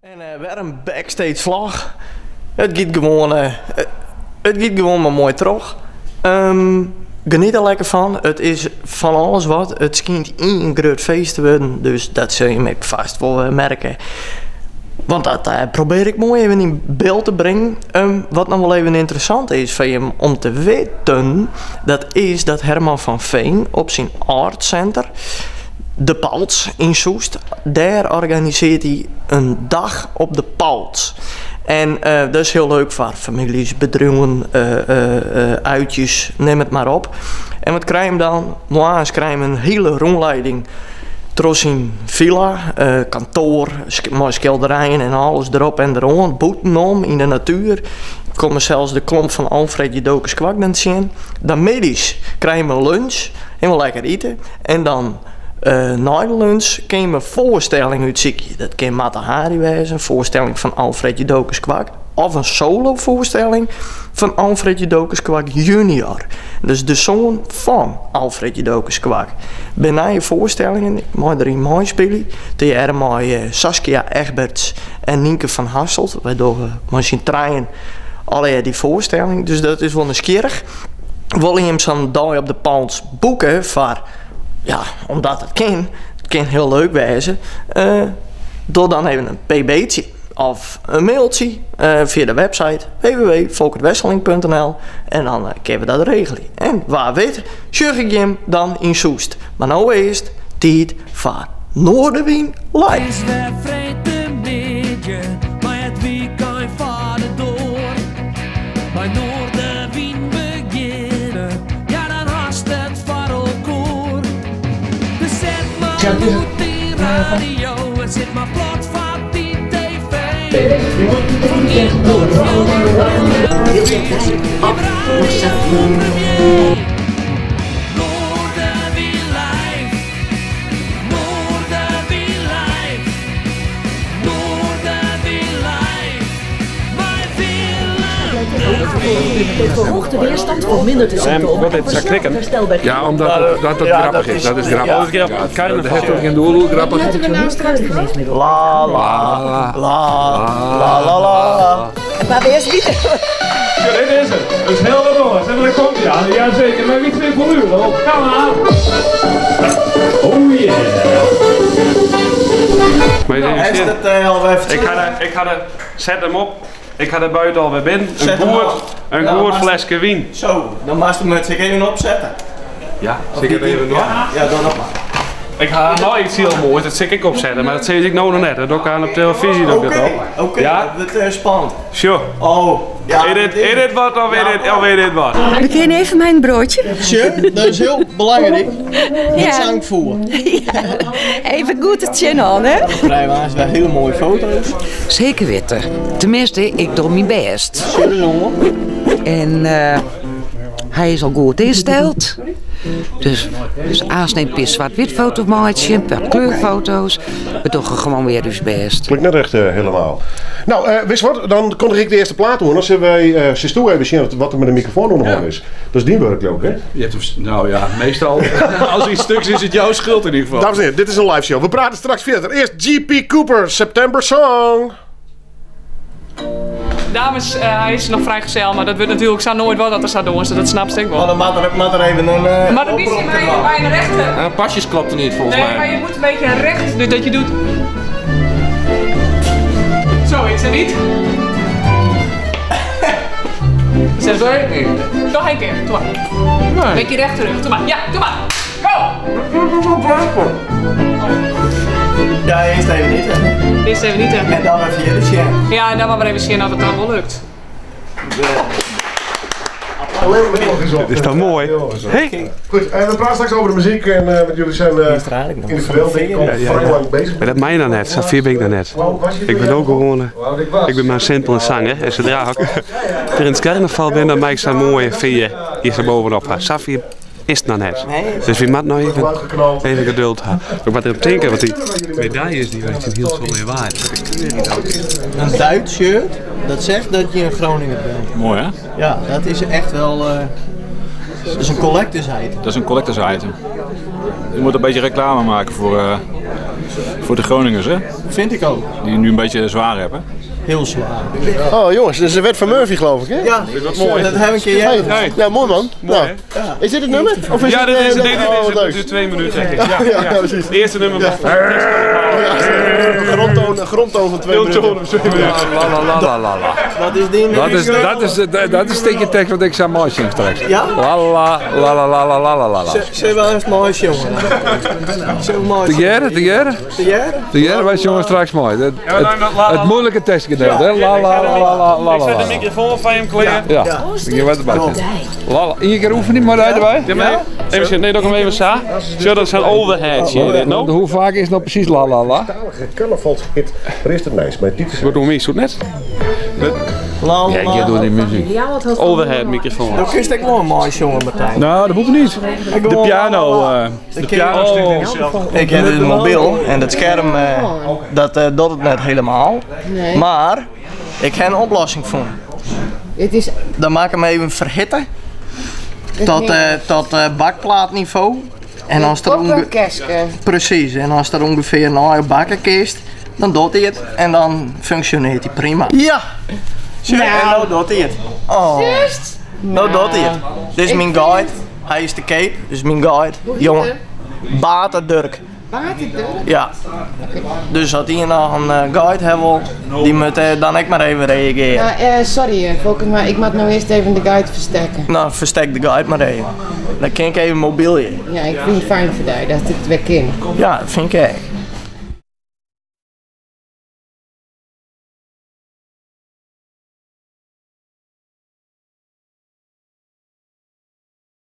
En weer een backstage vlog. Het gaat gewoon maar mooi terug. Geniet er lekker van. Het is van alles wat. Het schijnt een groot feest te worden. Dus dat zul je me vast wel merken. Want dat probeer ik mooi even in beeld te brengen. Wat nog wel even interessant is van je om te weten. Dat is dat Herman van Veen op zijn Art Center, de Palts in Soest, daar organiseert hij een dag op de Palts. En dat is heel leuk voor families, bedrijven, uitjes, neem het maar op. En wat krijgen we dan? Moa's krijgen een hele rondleiding door zijn villa, kantoor, mooie schilderijen en alles erop en eronder. Boetenom in de natuur. Komen zelfs de klomp van Alfred Jodocus Kwak dan zien. Dan middags krijgen we lunch, helemaal lekker eten. En dan na de lunch kwam een voorstelling uit Zikje. Dat kan Mata Hari wezen, een voorstelling van Alfred Jodocus Kwak. Of een solo voorstelling van Alfred Jodocus Kwak junior. Dus de zoon van Alfred Jodocus Kwak. Bijna je voorstellingen, ik mag er in mooi spelen. Tegen met Saskia Egberts en Nienke van Hasselt. Waardoor we misschien trein alle die voorstelling. Dus dat is wel nieuwsgierig. Wil je hem zo'n dag op de Palts boeken voor... Ja, omdat het kan heel leuk wezen. Door dan even een pb'tje of een mailtje via de website www.volkertwesseling.nl en dan kunnen we dat regelen. En waar weet, zorg ik hem dan in Soest. Maar nou eerst tijd voor Noorderwien live. Op die radio en zit maar plat van die tv. Verhoogde weerstand voor minder te zetten om het ja, omdat dat grappig is. Dat is grappig. Ja. Dat heeft ook geen doel grappig. La la la la la la. Maar weer schieten. Ja, dit is het. Dat is heel wat anders. En dan komt hij aan. Ja, zeker. Maar wie 2 voor uur. Gaan we aan. Oh yeah. Ik ga er, zet hem op. Ik ga er buiten alweer binnen. Een goed flesje wien. Zo, dan mag je het zich even opzetten. Ja, zeker even nog. Ja, dan nog maar. Ik ga nou iets heel moois, dat zie ik opzetten, maar dat zie ik nou nog net. Dat doe ik aan op televisie. Oké, ja? dat is spannend. Sure. Oh, ja. Is dit wat of weet dit wat? We kennen even mijn broodje. Sure, dat is heel belangrijk. Ja. Dat zou ik voelen. Ja. Even goed het chin aan, hè? Dan krijgen we wel hele mooie foto's. Zeker weten. Tenminste, ik doe mijn best. Sure, jongen. En hij is al goed ingesteld. Dus aansneemt zwart-wit fotomaatje, een paar kleurfoto's. We doen gewoon weer dus best. Klinkt net echt helemaal. Nou, wist wat? Dan kon ik de eerste plaat doen. Dan zullen wij Sisto even zien wat er met de microfoon nog is. Dat is die werk ook, hè? Je hebt hem, nou ja, meestal als iets stuks is het jouw schuld in ieder geval. Dames en heren, dit is een live show. We praten straks verder. Eerst G.P. Cooper, September Song. Dames, hij is nog vrijgezel, maar dat wordt natuurlijk zo nooit wat dat er zou doen, dus dat snap ik wel. Oh, dan mag er even een maar dat is niet bij een rechte. Pasjes klopt er niet volgens Nee, maar je moet een beetje recht, dus dat je doet. Zoiets, en niet? Zet het niet. Nog één keer, doe maar. Een beetje recht terug, doe maar. Ja, doe maar. Go! Ja, eerst even niet, hè? Eerst even niet, hè? En dan even hier de share. Ja, en dan maar even zien of het dan wel lukt. Dit is toch mooi? Hey. Goed, we praten straks over de muziek en met jullie zijn in de verbeelding al vrij lang bezig. Maar dat meen je dan net, Safir ben ik dan net. Ik ben ook gewoon, ik ben maar simpel zanger. En zodra ik er in het carnaval ben, dan maak ik zo'n mooie vier hier zo bovenop. Safir is het nou net. Dus wie moet nou even geduld hebben. Ik moet erop denken, want die medailles die weet je heel veel meer waard. Een Duits shirt, dat zegt dat je een Groninger bent. Mooi hè? Ja, dat is echt wel... dat is een collectors item. Dat is een collectors item. Je moet een beetje reclame maken voor Voor de Groningers, hè? Vind ik ook. Die nu een beetje zwaar hebben. Heel zwaar. Oh jongens, dit is de wet van Murphy geloof ik hè? Ja, Wat mooi. dat heb ik een keer jij. Hey. Ja, mooi man. Mooi, Nou, is dit het nummer? Of is Ja, het, dit is oh, wat het. leuk. Het duurt 2 minuten, denk ik. Ja, precies. Het eerste nummer was Een grondtoon van 2 minuten. Wat is die nu? Dat is een tekst wat ik zou mooi zingen straks. Ja? La la la la la la la la la. Zullen we eens mooi jongen? Zullen we mooi Te jaren? Te jaren, wij zongen straks mooi. Het moeilijke tekstgedeelte, hè? La la la la la la. Ik zet de microfoon van hem klaar. Ja, ik wat erbij. La la. Eén keer oefenen maar erbij. Ja, maar even, nee, nog even sa. Zo, dat is een overhead. Hoe vaak is het nou precies la la la? Carnavalshit. Waar is het nice? Maar dit is Wat doen we zo net? La, Ja, ik doe die muziek. Overhead microfoon. Dan kun je wel een mooi jongen, Martijn. Nou, dat hoeft niet. De piano. De piano ik heb het mobiel en het scherm dat doet het net helemaal. Nee. Maar ik heb een oplossing voor. Het is Dan maak ik hem even verhitten tot bakplaatniveau. En als er precies, en als er ongeveer een bakken kist, dan doet hij het en dan functioneert hij prima. Ja! En nou doet hij het. Oh. Nou doet hij het. Dit is mijn guide. Hij is de cape, dus mijn guide. Jongen, Baterdurk. Ja. Dus als hij nog een guide hebben, die moet dan ik maar even reageren. sorry Volker, maar ik moet nou eerst even de guide versterken. Nou, verstek de guide maar even. Dan kan ik even mobiel je. Ja, ik vind het fijn voor jou dat ik het weer ken. Ja, dat vind ik echt.